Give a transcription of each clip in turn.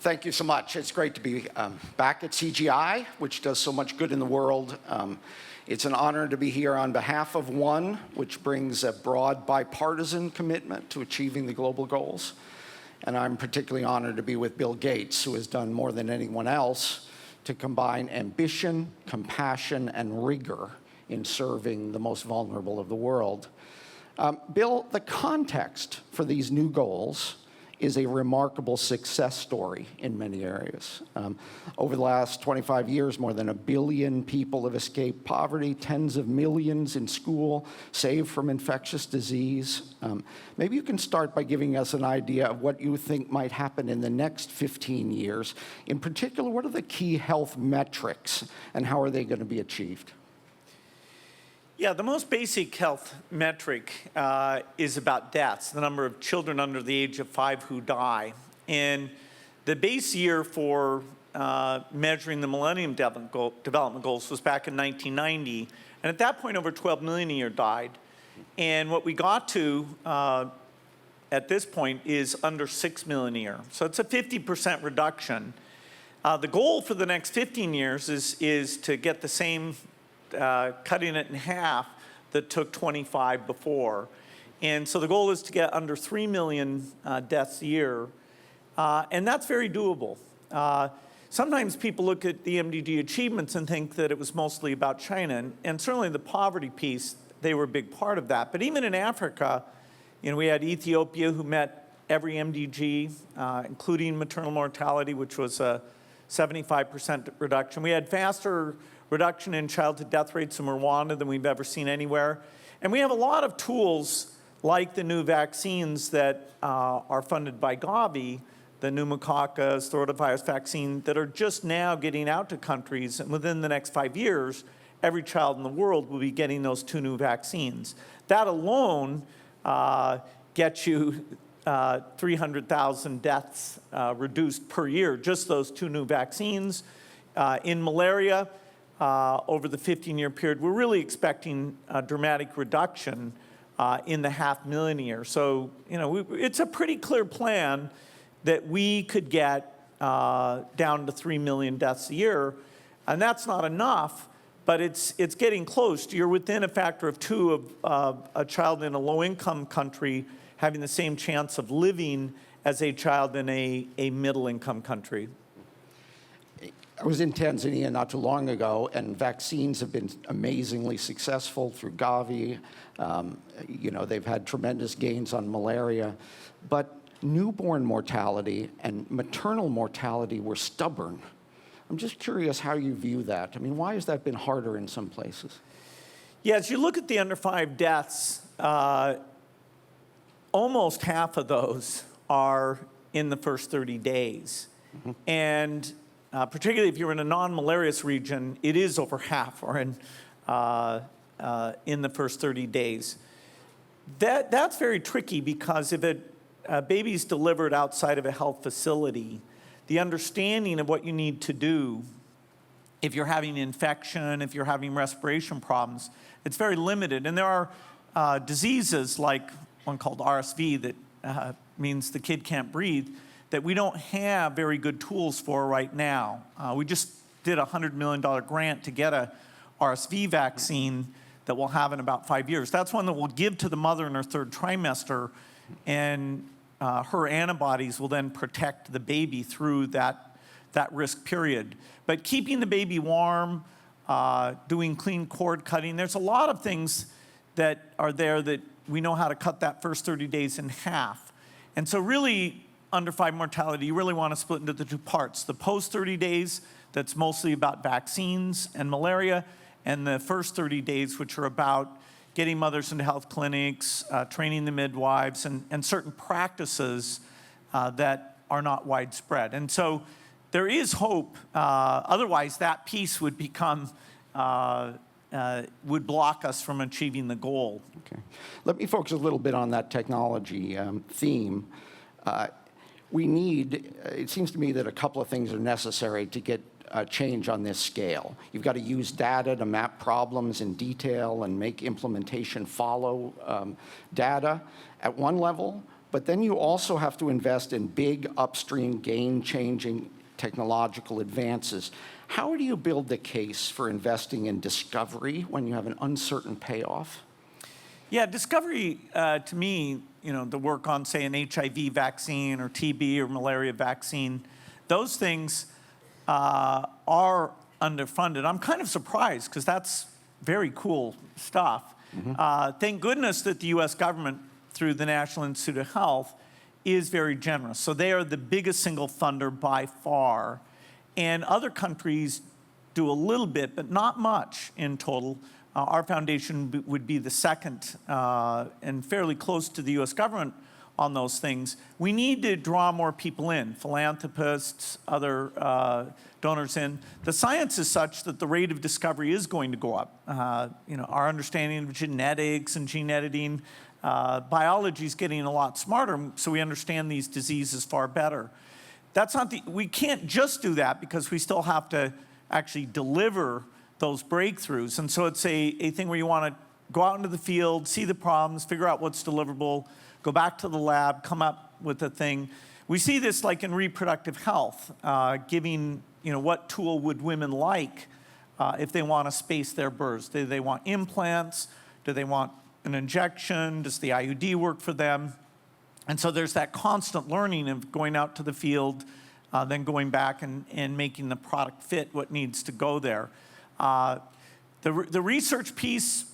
Thank you so much. It's great to be back at CGI, which does so much good in the world. It's an honor to be here on behalf of ONE, which brings a broad bipartisan commitment to achieving the global goals. And I'm particularly honored to be with Bill Gates, who has done more than anyone else to combine ambition, compassion, and rigor in serving the most vulnerable of the world. Bill, the context for these new goals is a remarkable success story in many areas. Over the last 25 years, more than 1 billion people have escaped poverty, tens of millions in school, saved from infectious disease. Maybe you can start by giving us an idea of what you think might happen in the next 15 years. In particular, what are the key health metrics and how are they going to be achieved? Yeah, the most basic health metric is about deaths, the number of children under the age of 5 who die. And the base year for measuring the Millennium Development Goals was back in 1990. And at that point, over 12 million a year died. And what we got to at this point is under 6 million a year. So it's a 50% reduction. The goal for the next 15 years is to get the same cutting it in half that took 25 before. And so the goal is to get under 3 million deaths a year, and that's very doable. Sometimes people look at the MDG achievements and think that it was mostly about China, and certainly the poverty piece, they were a big part of that. But even in Africa, we had Ethiopia who met every MDG, including maternal mortality, which was a 75% reduction. We had faster reduction in childhood death rates in Rwanda than we've ever seen anywhere. And we have a lot of tools like the new vaccines that are funded by Gavi, the pneumococcal rotavirus vaccine, that are just now getting out to countries. And within the next 5 years, every child in the world will be getting those 2 new vaccines. That alone gets you 300,000 deaths reduced per year, just those 2 new vaccines. In malaria, over the 15-year period, we're really expecting a dramatic reduction in the 500,000 a year. So, it's a pretty clear plan that we could get down to 3 million deaths a year, and that's not enough, but it's getting close. You're within a factor of 2 of a child in a low-income country having the same chance of living as a child in a middle-income country. I was in Tanzania not too long ago, and vaccines have been amazingly successful through Gavi. They've had tremendous gains on malaria. But newborn mortality and maternal mortality were stubborn. I'm just curious how you view that. Why has that been harder in some places? Yeah, as you look at the under 5 deaths, almost half of those are in the first 30 days. Mm-hmm. And particularly if you're in a non-malarious region, it is over half are in the first 30 days. That's very tricky because if a baby's delivered outside of a health facility, the understanding of what you need to do if you're having infection, if you're having respiration problems, it's very limited. And there are diseases like one called RSV that means the kid can't breathe, that we don't have very good tools for right now. We just did a $100 million grant to get a RSV vaccine that we'll have in about 5 years. That's one that we'll give to the mother in her 3rd trimester, and her antibodies will then protect the baby through that risk period. But keeping the baby warm, doing clean cord cutting, there's a lot of things that are there that we know how to cut that first 30 days in half. And so really, under 5 mortality, you really want to split into the 2 parts. The post 30 days, that's mostly about vaccines and malaria, and the first 30 days, which are about getting mothers into health clinics, training the midwives, and certain practices that are not widespread. And so there is hope. Otherwise, that piece would become would block us from achieving the goal. Okay. Let me focus a little bit on that technology theme. It seems to me that a couple of things are necessary to get change on this scale. You've got to use data to map problems in detail and make implementation follow data at one level, but then you also have to invest in big upstream game-changing technological advances. How do you build the case for investing in discovery when you have an uncertain payoff? Yeah, discovery, to me, the work on, say, an HIV vaccine or TB or malaria vaccine, those things are underfunded. I'm kind of surprised because that's very cool stuff. Thank goodness that the US government, through the National Institute of Health, is very generous. So they are the biggest single funder by far. And other countries do a little bit, but not much in total. Our foundation would be the second and fairly close to the US government on those things. We need to draw more people in, philanthropists, other donors in. The science is such that the rate of discovery is going to go up. Our understanding of genetics and gene editing, biology is getting a lot smarter, so we understand these diseases far better. We can't just do that because we still have to actually deliver those breakthroughs. And so it's a thing where you want to go out into the field, see the problems, figure out what's deliverable, go back to the lab, come up with a thing. We see this like in reproductive health, giving, what tool would women like if they want to space their births? Do they want implants? Do they want an injection? Does the IUD work for them? And so there's that constant learning of going out to the field, then going back and making the product fit what needs to go there. The research piece,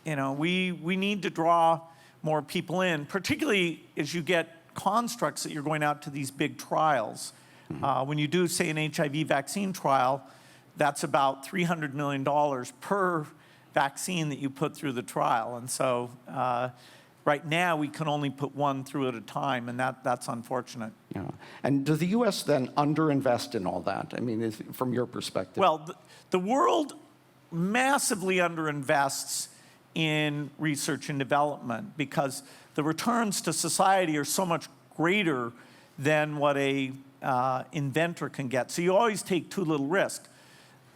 we need to draw more people in, particularly as you get constructs that you're going out to these big trials. When you do, say, an HIV vaccine trial, that's about $300 million per vaccine that you put through the trial. And so right now, we can only put one through at a time, and that's unfortunate. Yeah. And does the U.S. then underinvest in all that? I mean, from your perspective? Well, the world massively underinvests in research and development because the returns to society are so much greater than what a inventor can get. So you always take too little risk.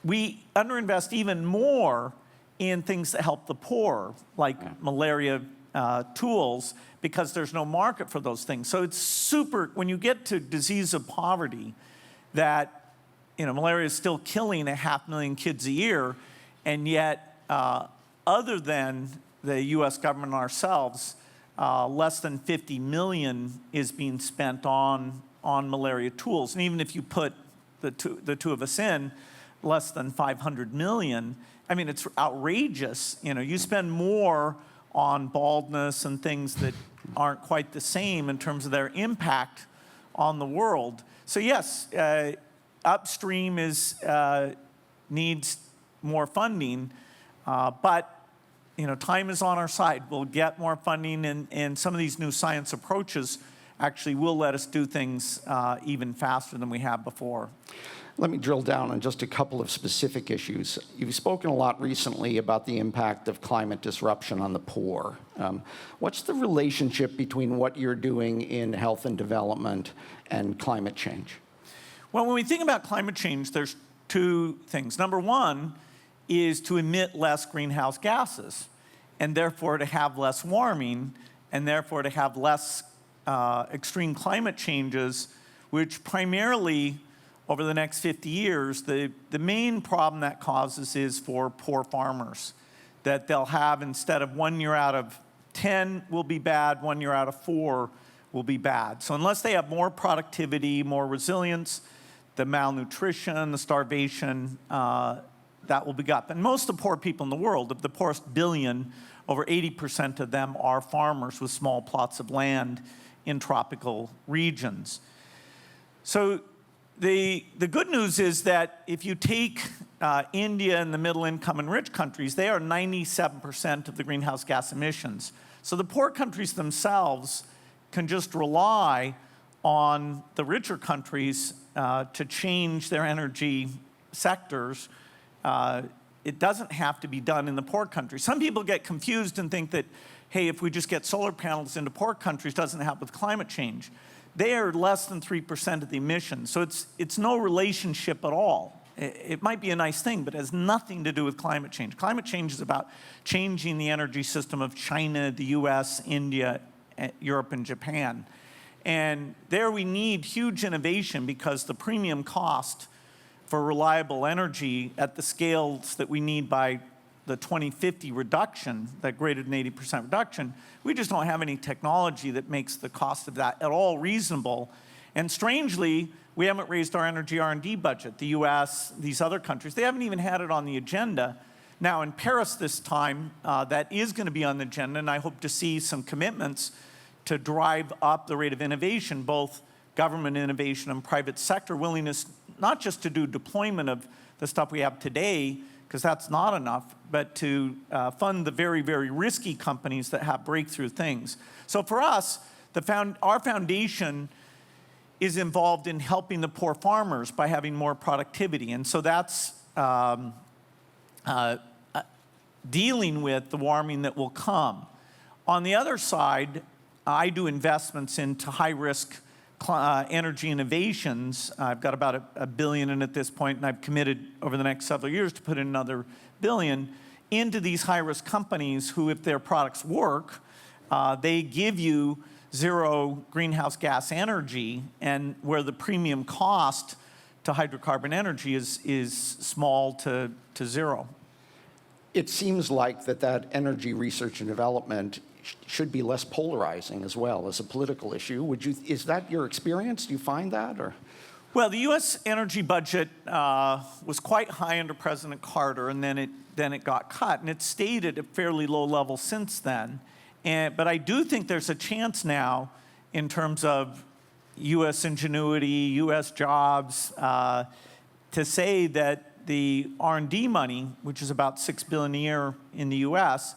We underinvest even more in things that help the poor, like malaria tools, because there's no market for those things. So it's super, when you get to disease of poverty, that malaria is still killing 500,000 kids a year, and yet other than the US government and ourselves, less than 50 million is being spent on malaria tools. And even if you put the two of us in, less than 500 million, I mean, it's outrageous. You spend more on baldness and things that aren't quite the same in terms of their impact on the world. So yes, upstream needs more funding, but time is on our side. We'll get more funding, and some of these new science approaches actually will let us do things even faster than we have before. Let me drill down on just a couple of specific issues. You've spoken a lot recently about the impact of climate disruption on the poor. What's the relationship between what you're doing in health and development and climate change? Well, when we think about climate change, there's two things. Number one is to emit less greenhouse gases, and therefore to have less warming, and therefore to have less extreme climate changes, which primarily over the next 50 years, the main problem that causes is for poor farmers, that they'll have, instead of 1 year out of 10 will be bad, 1 year out of 4 will be bad. So unless they have more productivity, more resilience, the malnutrition, the starvation, that will be up. And most of the poor people in the world, of the poorest billion, over 80% of them are farmers with small plots of land in tropical regions. So the good news is that if you take India and the middle income and rich countries, they are 97% of the greenhouse gas emissions. So the poor countries themselves can just rely on the richer countries to change their energy sectors. It doesn't have to be done in the poor countries. Some people get confused and think that, hey, if we just get solar panels into poor countries, it doesn't help with climate change. They are less than 3% of the emissions, so it's no relationship at all. It might be a nice thing, but it has nothing to do with climate change. Climate change is about changing the energy system of China, the US, India, Europe and Japan. And there we need huge innovation because the premium cost for reliable energy at the scales that we need by the 2050 reduction, that greater than 80% reduction, we just don't have any technology that makes the cost of that at all reasonable. And strangely, we haven't raised our energy R&D budget. The US, these other countries, they haven't even had it on the agenda. Now in Paris this time, that is going to be on the agenda, and I hope to see some commitments to drive up the rate of innovation, both government innovation and private sector willingness, not just to do deployment of the stuff we have today, because that's not enough, but to fund the very, very risky companies that have breakthrough things. So for us, our foundation is involved in helping the poor farmers by having more productivity. And so that's dealing with the warming that will come. On the other side, I do investments into high-risk energy innovations. I've got about $1 billion in at this point, and I've committed over the next several years to put in another $1 billion into these high-risk companies who, if their products work, they give you zero greenhouse gas energy, and where the premium cost to hydrocarbon energy is small to zero. It seems like that energy research and development should be less polarizing as well as a political issue. Is that your experience? Do you find that, or? Well, the U.S. energy budget was quite high under President Carter, and then it got cut, and it's stayed at a fairly low level since then. But I do think there's a chance now, in terms of U.S. ingenuity, U.S. jobs, to say that the R&D money, which is about $6 billion a year in the U.S.,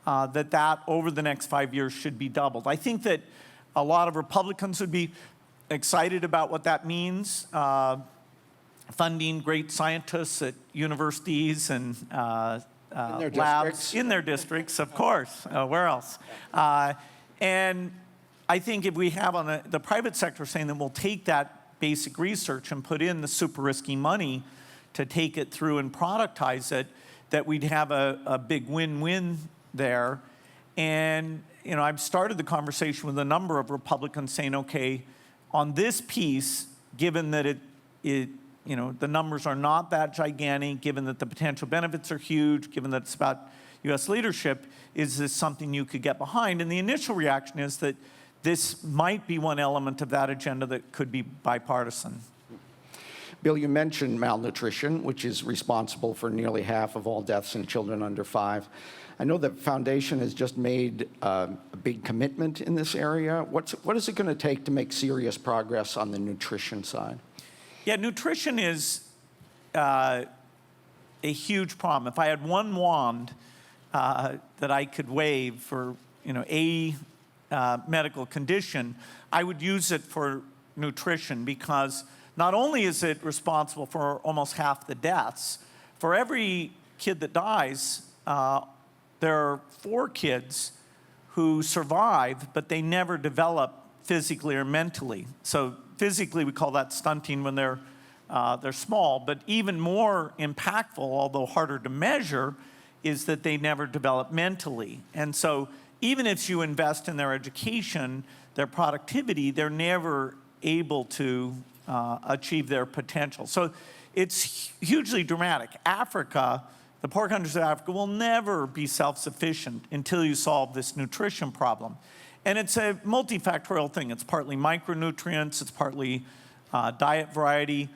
that over the next 5 years should be doubled. I think that a lot of Republicans would be excited about what that means, funding great scientists at universities and labs in their districts, of course. Where else? And I think if we have on the private sector saying that we'll take that basic research and put in the super risky money to take it through and productize it, that we'd have a big win-win there. And I've started the conversation with a number of Republicans saying, okay, on this piece, given that the numbers are not that gigantic, given that the potential benefits are huge, given that it's about U.S. leadership, is this something you could get behind? And the initial reaction is that this might be one element of that agenda that could be bipartisan. Bill, you mentioned malnutrition, which is responsible for nearly half of all deaths in children under 5. I know the foundation has just made a big commitment in this area. What is it going to take to make serious progress on the nutrition side? Yeah, nutrition is a huge problem. If I had one wand that I could wave for a medical condition, I would use it for nutrition, because not only is it responsible for almost half the deaths, for every kid that dies, there are 4 kids who survive, but they never develop physically or mentally. So physically, we call that stunting when they're small, but even more impactful, although harder to measure, is that they never develop mentally. And so even if you invest in their education, their productivity, they're never able to achieve their potential. So it's hugely dramatic. Africa, the poor countries of Africa, will never be self-sufficient until you solve this nutrition problem. And it's a multifactorial thing. It's partly micronutrients, it's partly diet variety.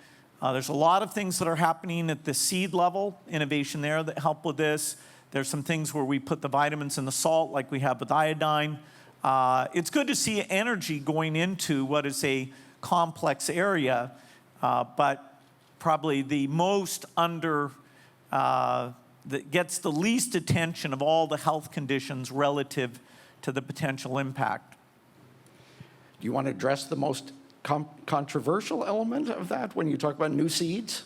There's a lot of things that are happening at the seed level, innovation there, that help with this. There's some things where we put the vitamins in the salt, like we have with iodine. It's good to see energy going into what is a complex area, but probably the most that gets the least attention of all the health conditions relative to the potential impact. Do you want to address the most controversial element of that when you talk about new seeds?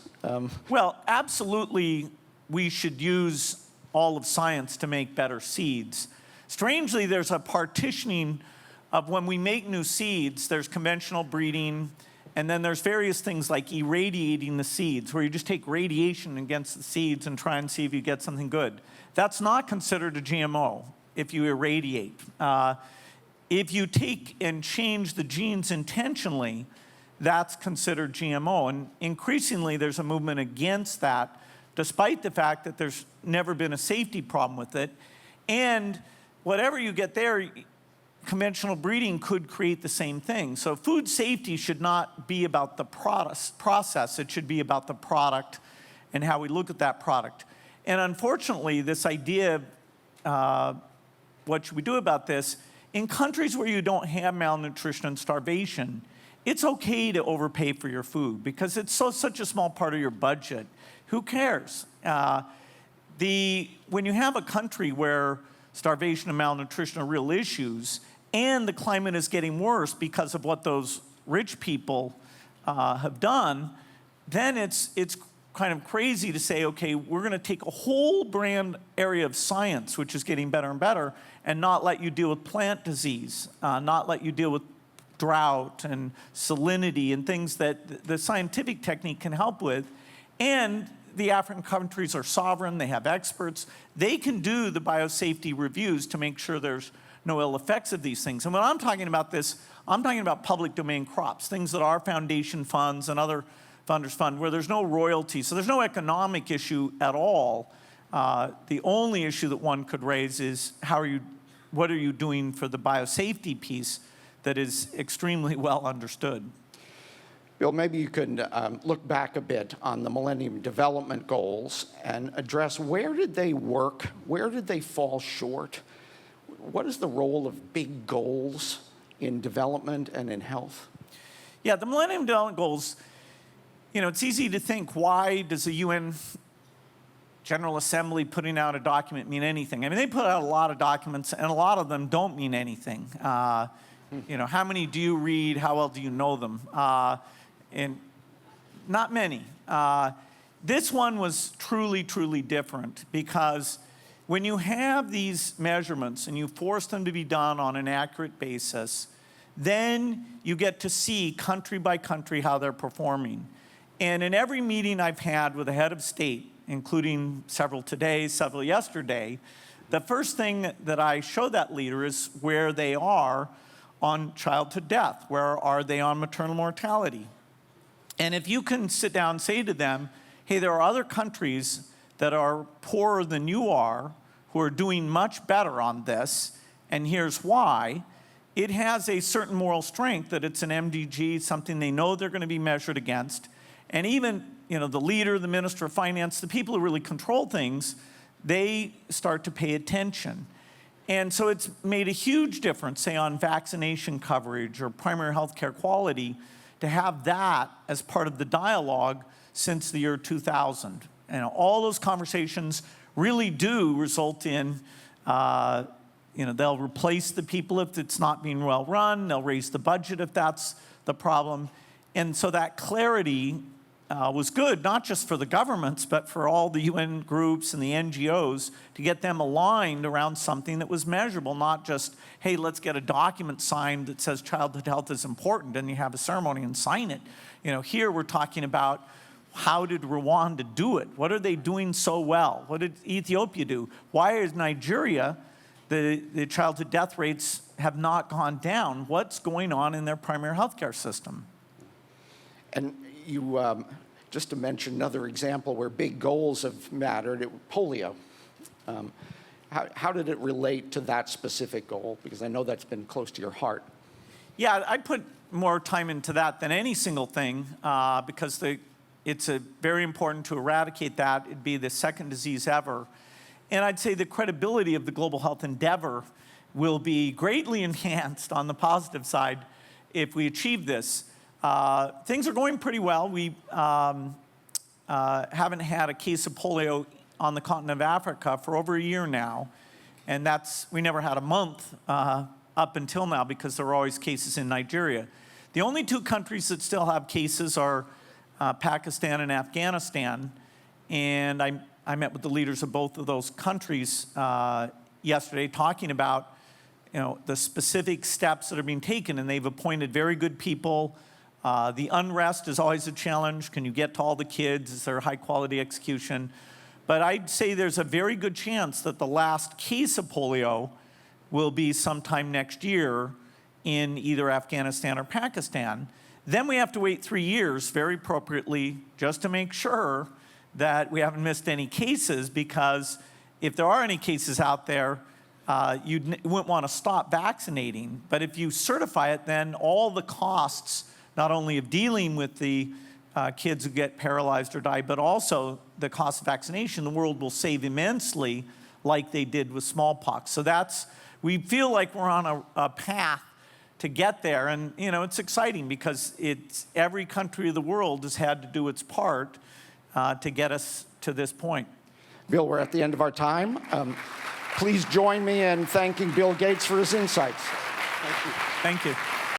Well, absolutely, we should use all of science to make better seeds. Strangely, there's a partitioning of when we make new seeds, there's conventional breeding, and then there's various things like irradiating the seeds, where you just take radiation against the seeds and try and see if you get something good. That's not considered a GMO if you irradiate. if you take and change the genes intentionally, that's considered GMO. And increasingly, there's a movement against that, despite the fact that there's never been a safety problem with it. And whatever you get there, conventional breeding could create the same thing. So food safety should not be about the process. It should be about the product and how we look at that product. And unfortunately, this idea of what should we do about this, in countries where you don't have malnutrition and starvation, it's okay to overpay for your food because it's such a small part of your budget. Who cares? When you have a country where starvation and malnutrition are real issues, and the climate is getting worse because of what those rich people have done, then it's kind of crazy to say, okay, we're going to take a whole brand area of science, which is getting better and better, and not let you deal with plant disease, not let you deal with drought and salinity and things that the scientific technique can help with. And the African countries are sovereign, they have experts. They can do the biosafety reviews to make sure there's no ill effects of these things. And when I'm talking about this, I'm talking about public domain crops, things that our foundation funds and other funders fund, where there's no royalty, so there's no economic issue at all. The only issue that one could raise is what are you doing for the biosafety piece that is extremely well understood. Bill, maybe you can look back a bit on the Millennium Development Goals and address where did they work, where did they fall short, what is the role of big goals in development and in health? Yeah, the Millennium Development Goals, it's easy to think, why does the UN General Assembly putting out a document mean anything? I mean, they put out a lot of documents, and a lot of them don't mean anything. How many do you read? How well do you know them? And not many. This one was truly, truly different because when you have these measurements and you force them to be done on an accurate basis, then you get to see country by country how they're performing. And in every meeting I've had with a head of state, including several today, several yesterday, the first thing that I show that leader is where they are on childhood death, where are they on maternal mortality. And if you can sit down and say to them, hey, there are other countries that are poorer than you are who are doing much better on this, and here's why, it has a certain moral strength that it's an MDG, something they know they're going to be measured against. And even the leader, the minister of finance, the people who really control things, they start to pay attention. And so it's made a huge difference, say, on vaccination coverage or primary health care quality, to have that as part of the dialogue since the year 2000. All those conversations really do result in, they'll replace the people if it's not being well run, they'll raise the budget if that's the problem. And so that clarity was good, not just for the governments, but for all the UN groups and the NGOs to get them aligned around something that was measurable, not just, hey, let's get a document signed that says childhood health is important and you have a ceremony and sign it. Here we're talking about how did Rwanda do it? What are they doing so well? What did Ethiopia do? Why is Nigeria, the childhood death rates have not gone down? What's going on in their primary health care system? And you, just to mention another example where big goals have mattered, polio. How did it relate to that specific goal? Because I know that's been close to your heart. Yeah, I put more time into that than any single thing because it's very important to eradicate that. It'd be the second disease ever. And I'd say the credibility of the global health endeavor will be greatly enhanced on the positive side if we achieve this. Things are going pretty well. We haven't had a case of polio on the continent of Africa for over a year now. And we never had a month up until now because there were always cases in Nigeria. The only two countries that still have cases are Pakistan and Afghanistan. And I met with the leaders of both of those countries yesterday talking about the specific steps that are being taken. And they've appointed very good people. The unrest is always a challenge. Can you get to all the kids? Is there high quality execution? But I'd say there's a very good chance that the last case of polio will be sometime next year in either Afghanistan or Pakistan. Then we have to wait 3 years, very appropriately, just to make sure that we haven't missed any cases, because if there are any cases out there, you wouldn't want to stop vaccinating. But if you certify it, then all the costs, not only of dealing with the kids who get paralyzed or die, but also the cost of vaccination, the world will save immensely, like they did with smallpox. So we feel like we're on a path to get there. And, it's exciting because every country of the world has had to do its part to get us to this point. Bill, we're at the end of our time. Please join me in thanking Bill Gates for his insights. Thank you. Thank you.